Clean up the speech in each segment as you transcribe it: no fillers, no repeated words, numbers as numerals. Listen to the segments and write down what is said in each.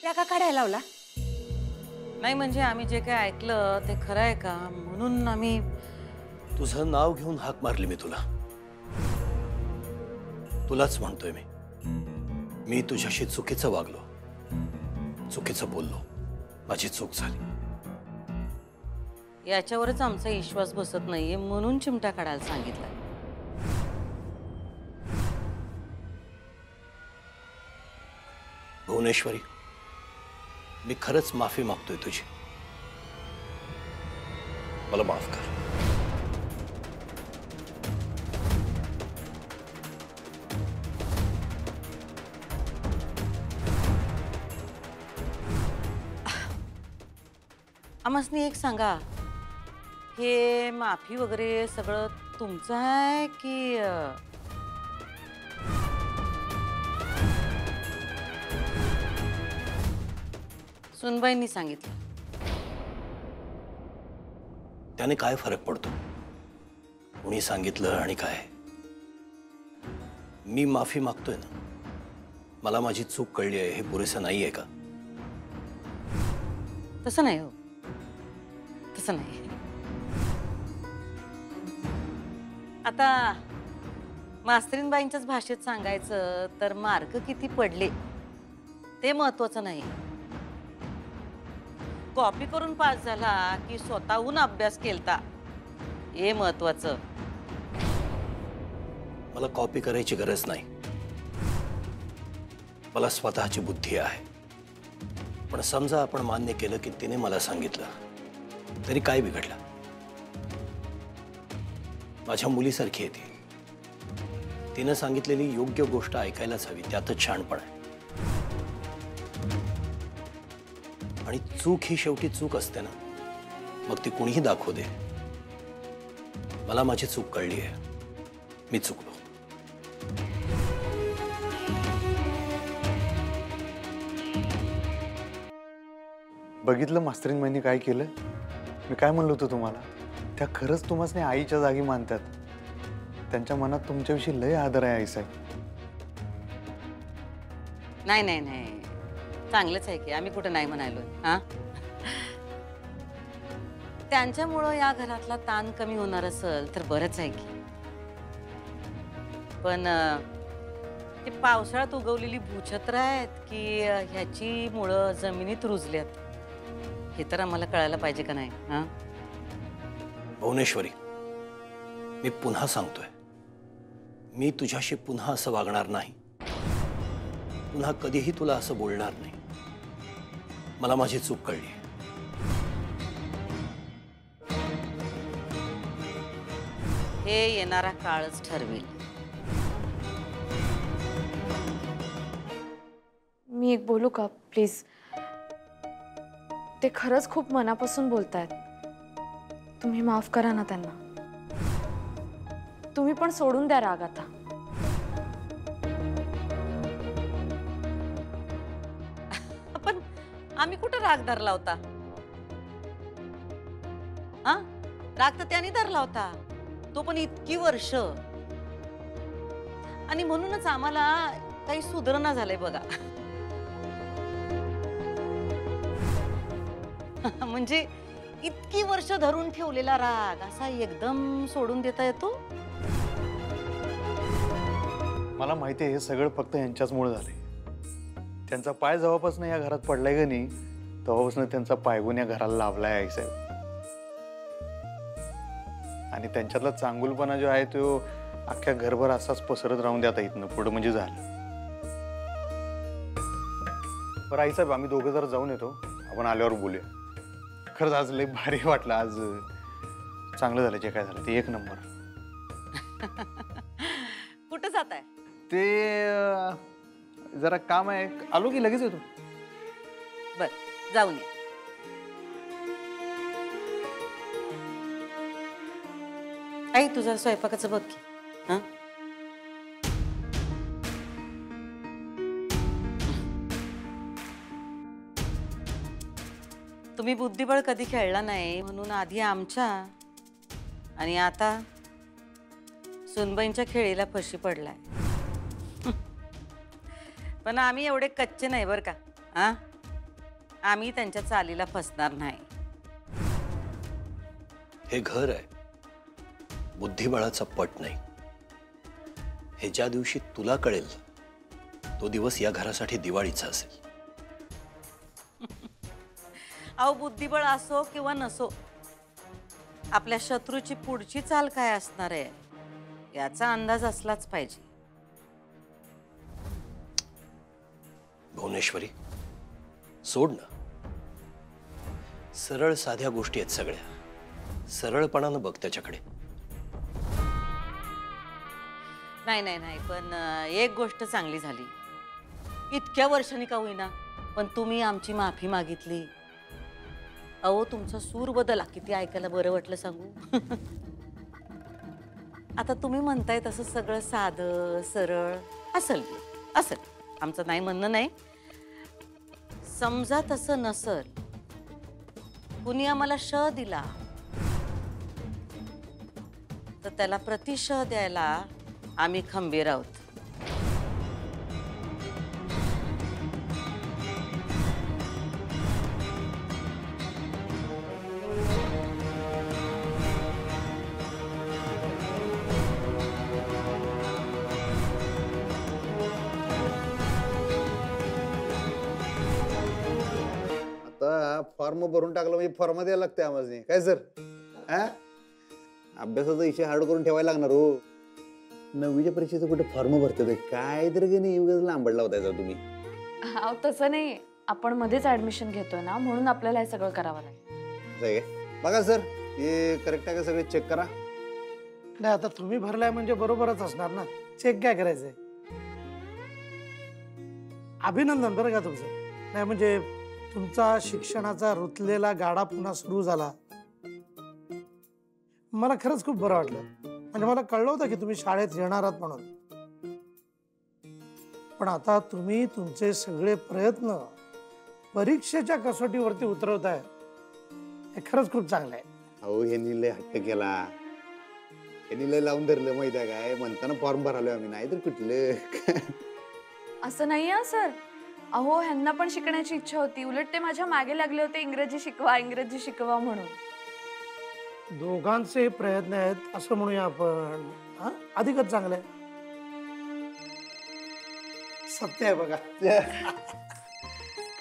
चिमट्या का काढायला लावला? नाही म्हणजे आम्ही जे काय ऐकलं ते खरं आहे का म्हणून आम्ही. तुझं नाव घेऊन हाक मारली मी तुला. तुलाच म्हणतोय मी तुझ्याशी चुकीचं वागलो, चुकीचं बोललो, माझी चूक झाली. याच्यावरच आमचा विश्वास बसत नाहीये म्हणून चिमटा काढायला सांगितलं. भुवनेश्वरी, मी खरंच माफी मागतोय तुझी. मला माफ कर. आम्हासनी एक सांगा, हे माफी वगैरे सगळं तुमचं आहे की सुनबाईंनी सांगितलं? त्याने काय फरक पडतो, कुणी सांगितलं आणि काय? मी माफी मागतोय ना, मला माझी चूक कळली आहे हे पुरेसं नाहीये का? तसं नाही हो, तसं नाही. आता मास्तरीनबाईंच्याच भाषेत सांगायचं तर मार्क किती पडले ते महत्वाचं नाही. कॉपी करून पास झाला की स्वतःहून अभ्यास केलता हे महत्वाचं. मला कॉपी करायची गरज नाही. मला स्वतःची बुद्धी आहे. पण समजा आपण मान्य केलं की तिने मला सांगितलं तरी काय बिघडलं? माझ्या मुलीसारखी आहे ती. तिनं सांगितलेली योग्य गोष्ट ऐकायलाच हवी, त्यातच छानपण आहे. आणि चूक ही शेवटी चूक असते ना, मग ती कुणीही दाखवू दे. मला माझी चूक कळली आहे, मी चुकलो. बघितलं मास्तरीनबाईंनी काय केलं? मी काय म्हणलो होतो तुम्हाला, त्या खरंच तुम्हाला आईच्या जागी मानतात. त्यांच्या मनात तुमच्याविषयी लय आदर आहे आईसाहेब. नाही नाही नाही, चांगलंच आहे की, आम्ही कुठं नाही म्हणालो. हा, त्यांच्यामुळं या घरातला ताण कमी होणार असेल तर बरंच आहे की. पण ते पावसाळ्यात उगवलेली भूछत्र आहेत की ह्याची मुळं जमिनीत रुजल्यात हे तर आम्हाला कळायला पाहिजे का नाही? हा, भुवनेश्वरी, मी पुन्हा सांगतोय, मी तुझ्याशी पुन्हा असं वागणार नाही. पुन्हा कधीही तुला असं बोलणार नाही. मला माझी चूक कळली. हे येणारा काळच ठरवेल. मी एक बोलू का प्लीज? ते खरंच खूप मनापासून बोलतायत. तुम्ही माफ करा ना त्यांना. तुम्ही पण सोडून द्या राग आता. पण आम्ही कुठं राग धरला होता? हा, राग तर त्याने धरला होता, तो पण इतकी वर्ष. आणि म्हणूनच आम्हाला काही सुधारणा झालंय बघा. म्हणजे इतकी वर्ष धरून ठेवलेला राग असा एकदम सोडून देता येतो? मला माहिती आहे हे सगळं फक्त यांच्याचमुळे झालंय. त्यांचा पाय जेव्हापासून या घरात पडलाय का नाही, तेव्हापासून त्यांचा पायगुण या घराला लाभलाय आईसाहेब. आणि त्यांच्यातला चांगुलपणा जो आहे तो अख्ख्या घरभर असाच पसरत राहून द्या इथनं पुढं म्हणजे झालं. बरं आईसाहेब, आम्ही दोघं जर जाऊन येतो, आपण आल्यावर बोलूया. खरंच आज लय भारी वाटलं. आज चांगलं झालं जे काय झालं ते, एक नंबर. कुठं जात आहे? ते जरा काम आहे, आलो की लगेच येतो. बर, जाऊन ये. आई तुझा स्वयंपाकाचं बघ की. हा, तुम्ही बुद्धिबळ कधी खेळला नाही म्हणून आधी आमच्या आणि आता सुनबाईंच्या खेळीला फशी पडलाय. पण आम्ही एवढे कच्चे नाही बरं का. हा, आम्ही त्यांच्या चालीला फसणार नाही. हे घर आहे, बुद्धिबळाचा पट नाही. हे ज्या दिवशी तुला कळेल तो दिवस या घरासाठी दिवाळीचा असेल. अहो, बुद्धिबळ असो किंवा नसो, आपल्या शत्रूची पुढची चाल काय असणार आहे याचा अंदाज असलाच पाहिजे. भुवनेश्वरी, सोड ना. सरळ साध्या गोष्टी आहेत सगळ्या. सरळपणानं बघ त्याच्याकडे. नाही नाही नाही, पण एक गोष्ट चांगली झाली. इतक्या वर्षांनी का होईना, पण तुम्ही आमची माफी मागितली. अहो, तुमचा सूर बदला किती ऐकायला बरं वाटलं सांगू. आता तुम्ही म्हणताय तसं सगळं साधं सरळ असेल असेल, आमचं नाही म्हणणं नाही. समजा तसं नसल, कुणी आम्हाला श दिला तर त्याला प्रतिश द्यायला आम्ही खंबीर आहोत. आता फॉर्म भरून टाकलं म्हणजे फॉर्म द्यायला लागते आम्हाला. काय सर, हा अभ्यासाचा विषय हार्ड करून ठेवायला लागणार हो. 9वीच्या परीक्षेचं कुठे फॉर्म भरते काय तर की नाही, उगाच लांबडला होतायचा तुम्ही. अहो तसं नाही, आपण मध्येच ऍडमिशन घेतोय ना, म्हणून आपल्याला हे सगळं करावं लागेल. बघा सर, हे करेक्ट आहे का सगळे चेक करा. नाही, आता तुम्ही भरलाय म्हणजे बरोबरच असणार ना. चेक काय करायचंय. अभिनंदन बरं का तुमचं. नाही म्हणजे तुमचा शिक्षणाचा रुतलेला गाडा पुन्हा सुरू झाला. मला खरंच खूप बरं वाटलं. म्हणजे मला कळलं होतं की तुम्ही शाळेत येणार आहात म्हणून. पण आता तुम्ही तुमचे सगळे प्रयत्न परीक्षेच्या कसोटीवरती उतरवताय, हे खरंच खूप चांगलं आहे. अहो, हे लय हट्ट केला, हे लय लावून धरलं माहिती आहे काय. म्हणताना फॉर्म भरालोय आम्ही, नाही तर कुठलं. असं नाही आहे सर. अहो, ह्यांना पण शिकण्याची इच्छा होती. उलट ते माझ्या मागे लागले होते, इंग्रजी शिकवा इंग्रजी शिकवा म्हणून. दोघांचे प्रयत्न आहेत असं म्हणूया आपण. हा, अधिकच चांगलं आहे. सत्य आहे बघा.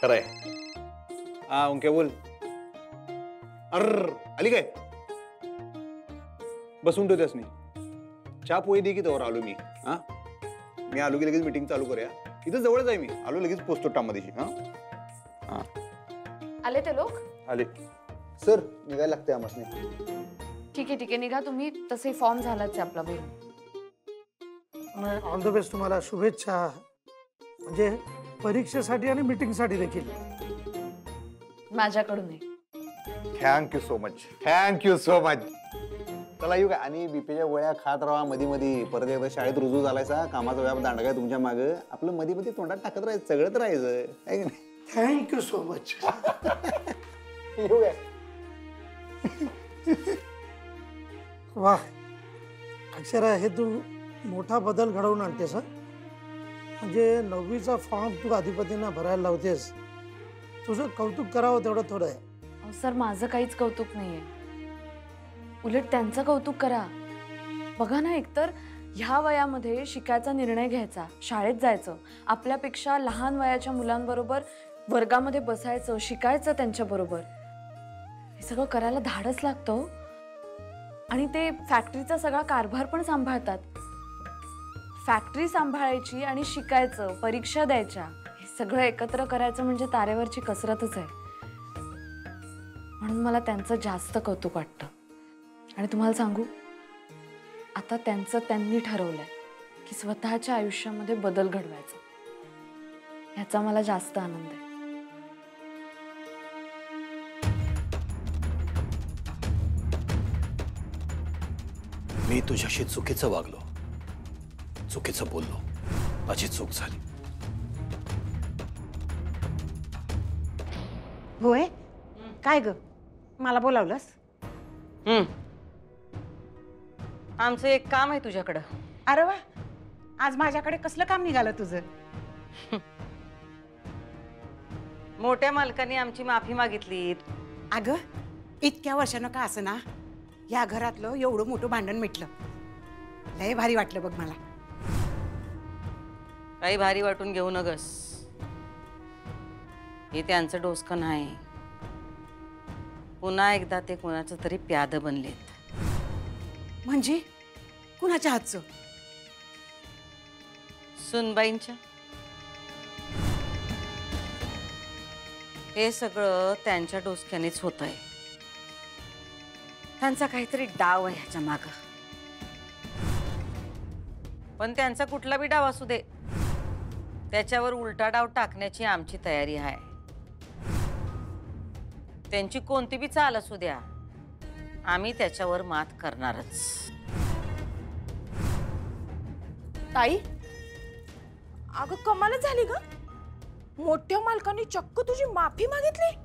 खरंय. हा ओंके बोल. अर आली काय? बसून ठेवतेस मी. चहा पोळी दे की तोवर आलो मी. हा, मी आलो की लगेच मीटिंग चालू करूया. इथं जवळच आहे मी. आलो लगेच पोचतो टामध्येशी. हा, आले ते लोक. आले सर, निघायला लागते आम्हाला. ठीक आहे निघा तुम्ही. तसे फॉर्म झालाच आहे आपला बहीण. ऑल द बेस्ट तुम्हाला. शुभेच्छा. म्हणजे परीक्षेसाठी आणि मीटिंगसाठी देखील. माझ्याकडून thank you so much. Thank you so much. चला येऊ का. आणि बीपीच्या गोळ्या खात राहा मध्ये मध्ये. परत एकदा शाळेत रुजू झालायचा, कामाचा व्याप दांडा काय तुमच्या मागं. आपलं मध्ये मध्ये तोंडात टाकत राहायचं, सगळं तर राहायचं आहे की नाही. Thank you so much. येऊ काय. वा अक्षरा, हे तू मोठा बदल घडवून आणतेस. म्हणजे 9वीचा फॉर्म तू अधिपतींना भरायला लावतेस. तुझं कौतुक करावं तेवढं थोडं आहे. अहो सर, माझं काहीच कौतुक नाहीये. उलट त्यांचं कौतुक करा. बघा ना, एकतर ह्या वयामध्ये शिकायचा निर्णय घ्यायचा, शाळेत जायचं, आपल्यापेक्षा लहान वयाच्या मुलांबरोबर वर्गामध्ये बसायचं, शिकायचं त्यांच्याबरोबर. हे सगळं करायला धाडस लागतं. आणि ते फॅक्टरीचा सगळा कारभार पण सांभाळतात. फॅक्टरी सांभाळायची आणि शिकायचं, परीक्षा द्यायच्या, हे सगळं एकत्र करायचं म्हणजे तारेवरची कसरतच आहे. म्हणून मला त्यांचं जास्त कौतुक वाटतं. आणि तुम्हाला सांगू, आता त्यांचं त्यांनी ठरवलंय की स्वतःच्या आयुष्यामध्ये बदल घडवायचा. ह्याचा मला जास्त आनंद आहे. मी तुझ्याशी चुकीचं वागलो, चुकीचं बोललो, माझी चूक झाली. होय, काय ग, मला बोलावलंस? आमचं एक काम आहे तुझ्याकडं. अरे वा, आज माझ्याकडे कसलं काम निघालं तुझं? मोठ्या मालकाने आमची माफी मागितली. अगं इतक्या वर्षानं का असं ना या घरातलं एवढं मोठं भांडण मिटलं. लय भारी वाटलं बघ मला. काही भारी वाटून घेऊ नगस. हे त्यांचं डोसकं नाही. पुन्हा एकदा ते कोणाचं तरी प्याद बनलेत. म्हणजे कुणाच्या हातचं? सुनबाईंच्या. हे सगळं त्यांच्या डोसक्यानेच होत आहे. त्यांचा काहीतरी डाव आहे ह्याच्या माग. पण त्यांचा कुठला बी डाव असू दे, त्याच्यावर उलटा डाव टाकण्याची आमची तयारी आहे. त्यांची कोणती बी चाल असू द्या, आम्ही त्याच्यावर मात करणारच. ताई, अगं कमालच झाली ग. मोठ्या मालकाने चक्क तुझी माफी मागितली.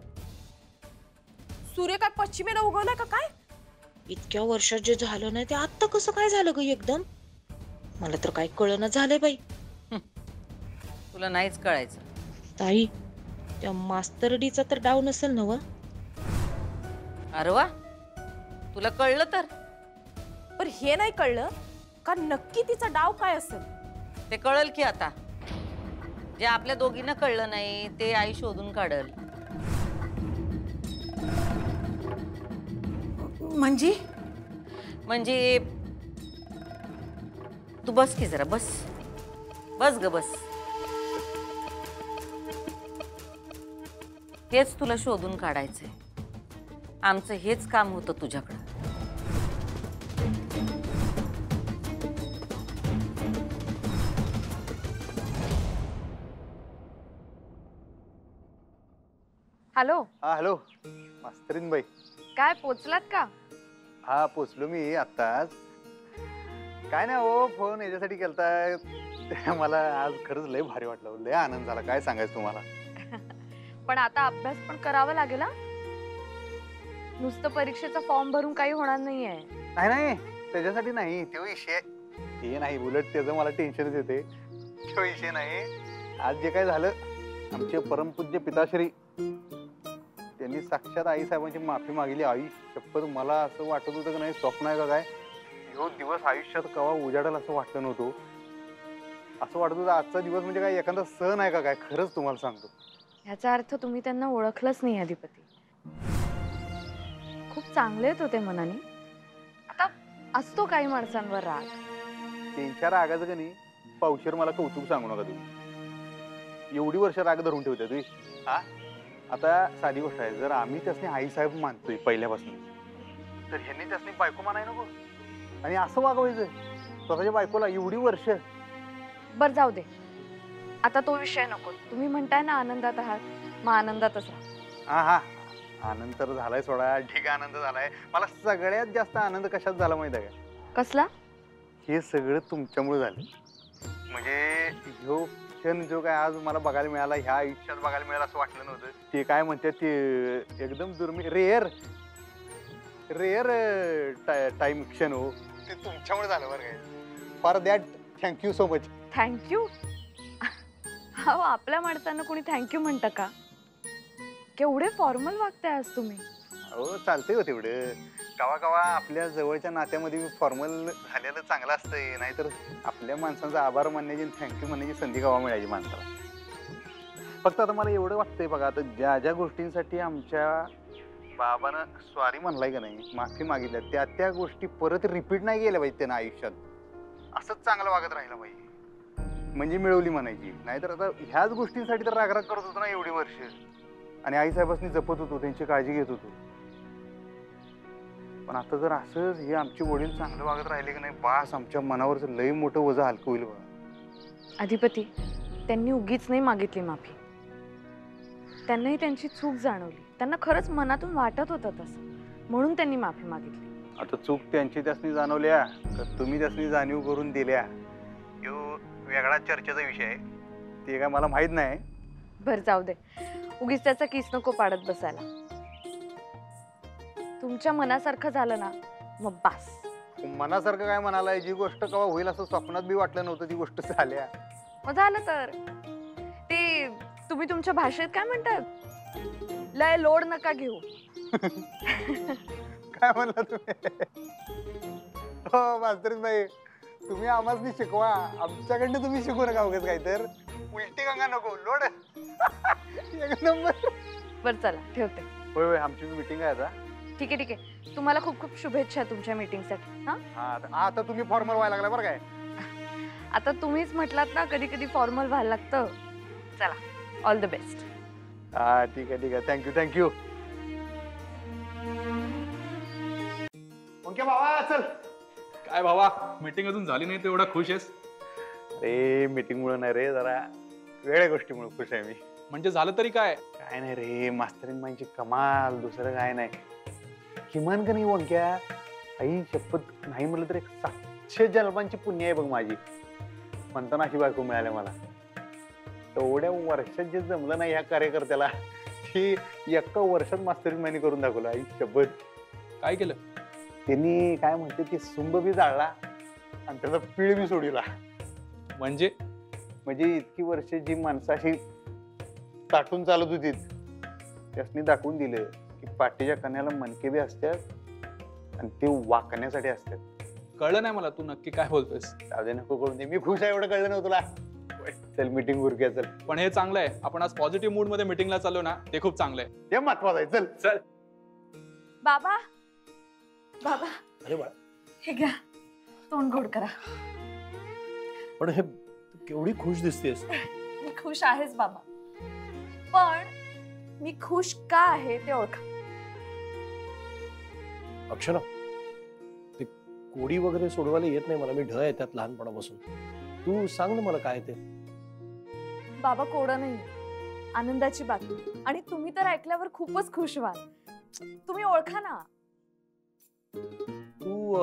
सूर्य काय पश्चिमेला उगवलाय का काय? इतक्या वर्षात जे झालं नाही ते आत्ता कसं काय झालं ग एकदम? मला तर काय कळना झालंय बाई. तुला नाहीच कळायचं. ताई, त्या मास्तरडीचा तर डाव नसेल ना व? अरे वा, तुला कळलं तर. पण हे नाही कळलं का नक्की तिचा डाव काय असेल? ते कळल की आता. जे आपल्या दोघींना कळलं नाही ते आई शोधून काढल. म्हणजे तू बस की जरा, बस बस ग बस. हेच तुला शोधून काढायचंय. आमचं हेच काम होतं तुझ्याकडं. हॅलो, हा हॅलो मास्तरीन बाई. काय पोचलात का? हा पोचलो मी आत्ताच. काय नाही हो, फोन याच्यासाठी केलता. मला आज खरंच लय भारी वाटलं, लय आनंद झाला. काय सांगायचं तुम्हाला. पण आता अभ्यास पण करावा लागेल हा. नुसतं परीक्षेचा फॉर्म भरून काही होणार नाहीये. नाही नाही, त्याच्यासाठी नाही. तो विषय ते नाही, उलट त्याचं मला टेन्शनच येते. तो विषय नाही. आज जे काय झालं, आमचे परमपूज्य पिताश्री त्यांनी साक्षात आई साहेबांची माफी मागितली. आई शपथ, मला असं वाटत होतं की नाही स्वप्न आहे का काय. ह्यो दिवस आयुष्यात कवा उजाडेल असं वाटलं नव्हतं. असं वाटत होतं आजचा दिवस म्हणजे काय एखादा सण आहे का काय. खरंच तुम्हाला सांगतो. ह्याचा अर्थ तुम्ही त्यांना ओळखलंच नाही अधिपती. खूप चांगले आहेत होते मनाने. आता असतो काही माणसांवर राग. त्यांच्या रागाचं का नाही पावशेर मला कौतुक सांगू नका तुम्ही. एवढी वर्ष राग धरून ठेवते तुम्ही. हा, आता साधी गोष्ट आहे. जर आम्ही त्यासनी आई साहेब मानतोय पहिल्यापासून, तर ह्यांनी त्यासनी बायको मानाय नको आणि असं वागवायचं स्वतःच्या बायकोला एवढी वर्ष. बर जाऊ दे, आता तो विषय नको. तुम्ही म्हणताय ना आनंदात आहात, मग आनंदातच राहा. हा हा, आनंद तर झालाय सोडा, ठीक आनंद झालाय. मला सगळ्यात जास्त आनंद कशात झाला माहिती आहे का? कसला? हे सगळं तुमच्यामुळे झालं. म्हणजे ह्यो क्षण जो काय आज मला बघायला मिळाला, ह्या आयुष्यात बघायला मिळाला असं वाटलं नव्हतं. ते काय म्हणतात ते एकदम दुर्मिळ, रेअर टाइम क्षण हो, ते तुमच्यामुळे झालं बरं काय. For that thank you so much. Thank you? हो, आपल्या माणसांना कोणी थँक्यू म्हणतं का? केवढे फॉर्मल वागताय आज तुम्ही. हो चालतंय हो तेवढं. कवा कवा आपल्या जवळच्या नात्यामध्ये फॉर्मल झालेलं चांगलं असतंय. नाहीतर आपल्या माणसांचा आभार मानण्याची, थँक्यू म्हणण्याची संधी कवा मिळायची माणसाला. फक्त आता मला एवढं वाटतंय बघा, आता ज्या ज्या गोष्टींसाठी आमच्या बाबानं सॉरी म्हणलाय का नाही, माफी मागितल्या, त्या त्या गोष्टी परत रिपीट नाही गेल्या पाहिजे त्यानं आयुष्यात. असंच चांगलं वागत राहिलं पाहिजे म्हणजे मिळवली म्हणायची. नाहीतर आता ह्याच गोष्टींसाठी तर रागराग करत होतो ना एवढी वर्ष. आणि आईसाहेबांनी जपत होतो, त्यांची काळजी घेत होतो. पण आता जर असंच हे आमचे वडील चांगलं वागत राहिले की नाही, बास आमच्या मनावरच लई मोठं वजन हलकं होईल बघा. अधिपती, त्यांनी उगीच नाही मागितली माफी. त्यांनाही त्यांची चूक जाणवली. त्यांना खरंच मनातून वाटत होतं तसं, म्हणून त्यांनी माफी मागितली. आता चूक त्यांची त्यासनी जाणवल्या तर तुम्ही त्यासनी जाणीव करून दिल्या, ह्यो वेगळा चर्चेचा विषय आहे. ते काय मला माहित नाही. बर जाऊ दे, उगीच त्याचा किस नको पाडत बसायला. तुमच्या मनासारखं झालं ना मग बास. मनासारखं काय म्हणालाय? जी गोष्ट केव्हा होईल असं स्वप्नात बी वाटलं नव्हतं ती गोष्ट झाल्या. मग झालं तर ते तुम्ही तुमच्या भाषेत काय म्हणतात? लय लोड नका घेऊ. काय म्हणला तुम्ही? हो मास्तरीन बाई, तुम्ही आम्हाला शिकवा, आमच्याकडनं तुम्ही शिकू नका उगाच काय तर. उलटी गंगा नको, लोड. एक नंबर. बरं चला ठेवते. होय होय, आमची मीटिंग आहे आता. ठीक आहे ठीक आहे. तुम्हाला खूप खूप शुभेच्छा तुमच्या मीटिंगसाठी. हा हा, आता तुम्ही फॉर्मल व्हायला लागला बरं काय. आता तुम्हीच म्हटलात ना कधी कधी फॉर्मल व्हायला लागतं. चला, ऑल द बेस्ट. हा ठीक आहे ठीक आहे, थँक्यू. ओके बाबा, चल. काय भावा, मीटिंग अजून झाली नाही, तू एवढा खुश आहेस? अरे मीटिंग मुळे नाही रे, जरा वेगळ्या गोष्टीमुळे खुश आहे मी. म्हणजे झालं तरी काय? काय नाही रे, मास्तरीन बाईंची कमाल, दुसरं काय नाही. किमान का नाही ओंक्या, आई शपथ नाही म्हटलं तर 700 जन्मांची पुण्य आहे बघ माझी. म्हणताना अशी बायको मिळाल्या मला. एवढ्या वर्षात जे जमलं नाही ह्या कार्यकर्त्याला, ती एका वर्षात मास्तरीन बाईंनी करून दाखवलं. आई शपथ. काय केलं त्यांनी? काय म्हणते, ती सुंब बी जाळला आणि त्याचा पीळ बी सोडला. म्हणजे? म्हणजे इतकी वर्ष जी माणसाशी ताटून चालत होती, त्यासनी दाखवून दिलं की पाठीच्या कण्याला मणके बी असतात आणि ते वाकण्यासाठी असतात. कळलं नाही मला, तू नक्की काय बोलतोयस? जाऊ दे, नको करून दे. मी खुश आहे, एवढं कळलं नव्हतं तुला. चल मीटिंग उरक्या, चल. पण हे चांगलं आहे, आपण आज पॉझिटिव्ह मूड मध्ये मीटिंगला चाललो ना, ते खूप चांगलं आहे. हे महत्वाचं आहे. चल चल. बाबा बाबा, अरे बाळा, हे घ्या, तोंड गोड करा. पण हे केवढी खुश दिसतेस. मी खुश आहेच बाबा, पण मी खुश का आहे ते ओळखा. अक्षरा, ते कोडी वगैरे सोडवायला येत नाही मला, मी ढ आहे त्यात लहानपणापासून. तू सांग ना मला काय ते. बाबा कोडं नाही, आनंदाची बातमी. आणि तुम्ही तर ऐकल्यावर खूपच खुश व्हाल. तुम्ही ओळखा ना. तू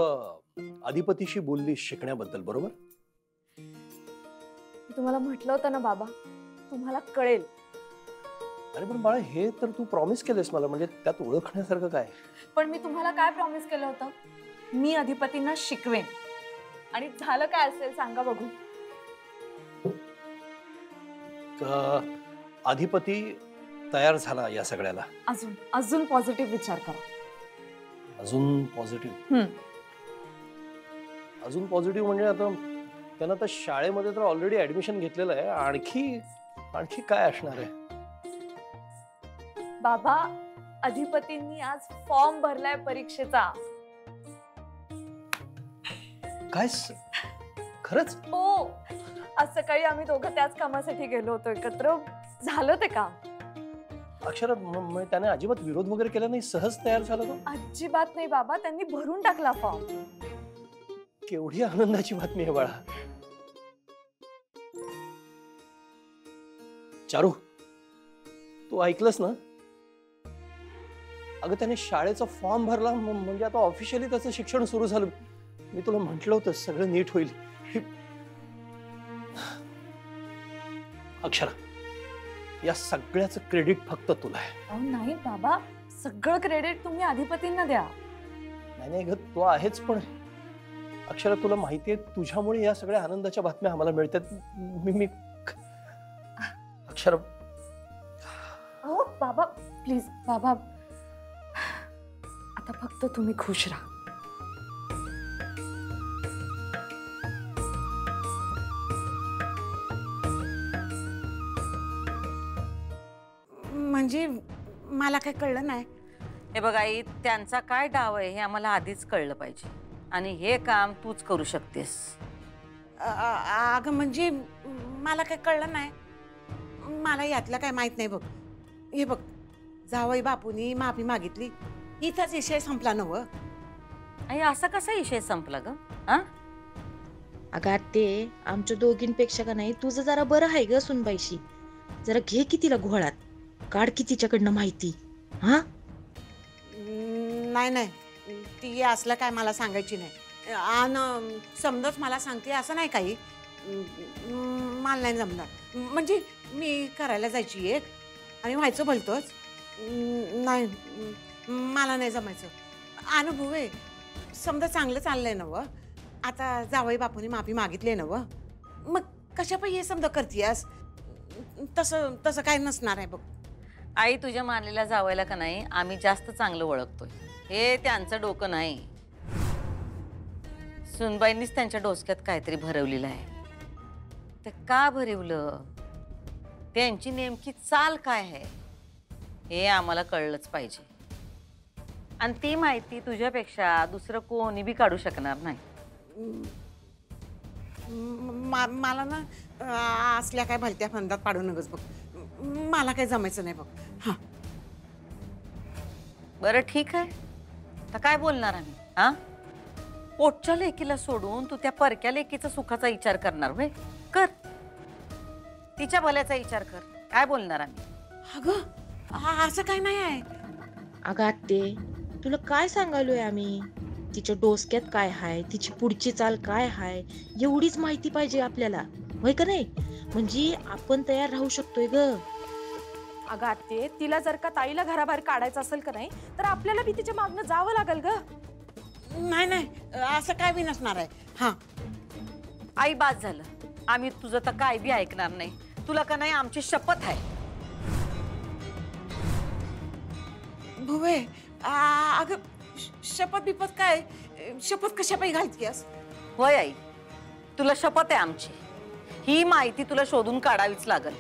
अधिपतीशी बोललीस शिकण्याबद्दल, बरोबर? तुम्हाला म्हटलं होतं ना बाबा, तुम्हाला कळेल. अरे पण बाळा, हे तर तू प्रॉमिस केलेस मला, म्हणजे त्यात ओळखण्यासारखं काय? पण मी तुम्हाला काय प्रॉमिस केलं होतं? मी अधिपतींना शिकवेन. आणि झालं काय असेल सांगा बघू. अधिपती तयार झाला या सगळ्याला. अजून अजून पॉझिटिव्ह विचार करा. अजून पॉझिटिव्ह? अजून पॉझिटिव्ह म्हणजे आता त्यांना तर शाळेमध्ये तर ऑलरेडी ऍडमिशन घेतलेलं आहे. आणखी काय असणार आहे? बाबा, अधिपतींनी आज फॉर्म भरलाय परीक्षेचा. काय खरंच? हो, आज सकाळी आम्ही दोघं त्याच कामासाठी गेलो होतो एकत्र. झालं ते काम. अक्षरात त्याने अजिबात विरोध वगैरे केला नाही, सहज तयार झाला तो? अजिबात नाही बाबा, त्यांनी भरून टाकला फॉर्म. केवढी आनंदाची बातमी आहे बाळा. चारू, तू ऐकलंस ना? अगं त्याने शाळेचा फॉर्म भरला, म्हणजे आता ऑफिशियली त्याचं शिक्षण सुरू झालं. मी तुला म्हटलं होतं सगळं नीट होईल. अक्षरा, या सगळ्याचं क्रेडिट फक्त तुला आहे. नाही बाबा, सगळं क्रेडिट तुम्ही अधिपतींना द्या. नाही ग, तू आहेच, पण अक्षरा तुला माहितीये तुझ्यामुळे या सगळ्या आनंदाच्या बातम्या आम्हाला मिळतात. मी अक्षरा. हो बाबा, प्लीज बाबा, आता फक्त तुम्ही खुश राहा. म्हणजे मला काय कळलं नाही. हे बघ आई, त्यांचा काय डाव आहे हे आम्हाला आधीच कळलं पाहिजे. आणि हे काम तूच करू शकतेस. अगं म्हणजे मला काय कळलं नाही. मला यातलं काय माहित नाही बघ. हे बघ, जावई बापूनी माफी मागितली, इथंच विषय संपला नव्ह. आई, असा कसा विषय संपला ग? हा, अगं आत्ते, आमच्या दोघींपेक्षा का नाही तुझं जरा बरं आहे ग सुनबाईशी. जरा घे की तिला घोळात, काढ की तिच्याकडनं माहिती. हा, नाही, ती असलं काय मला सांगायची नाही. आणि समजच मला सांगते असं नाही काही. मला नाही जमणार. म्हणजे मी करायला जायची एक आणि व्हायचं भलतंच. नाही, मला नाही जमायचं. अनुभव आहे. समजा चांगलं चाललंय ना व. आता जावई बापूनी माफी मागितली ना व, मग कशा पण हे समजा करतीयास. तसं तसं काय नसणार आहे बघ. आई तुझ्या मानलेल्या जावायला का नाही आम्ही जास्त चांगलं ओळखतोय. हे त्यांचं डोकं नाही. सुनबाईंनीच त्यांच्या डोसक्यात काहीतरी भरवलेलं आहे. ते का भरवलं, त्यांची नेमकी चाल काय आहे हे आम्हाला कळलंच पाहिजे. आणि ती माहिती तुझ्यापेक्षा दुसरं कोणी बी काढू शकणार नाही. मला ना असल्या काय भलत्या फंदात पाडू नकोस बघ. मला काही जमायचं नाही बघ. हा बरं ठीक आहे. तर काय बोलणार आम्ही? हा, पोटच्या लेकीला सोडून तू त्या परक्या लेकीचा सुखाचा विचार करणार होय? कर, तिच्या भल्याचा विचार कर. काय बोलणार आम्ही? अगं असं काय नाही आहे. अगं आत्ते, तुला काय सांगालोय आम्ही? तिच्या डोसक्यात काय हाय, तिची पुढची चाल काय हाय, एवढीच माहिती पाहिजे आपल्याला, होय का नाही? म्हणजे आपण तयार राहू शकतोय ग. अगं आत्ते, तिला जर का ताईला घराबाहेर काढायचं असेल का नाही तर आपल्याला बी तिच्या मागनं जावं लागेल ग. नाही नाही असं काय बी नसणार आहे. हा आई बाद झालं. आम्ही तुझं तर काय बी ऐकणार नाही. तुला का नाही आमची शपथ आहे. भुवे अगं शपथ बिपत काय? शपथ कशा पायी घालतीस? होय आई, तुला शपथ आहे आमची. ही माहिती तुला शोधून काढावीच लागल.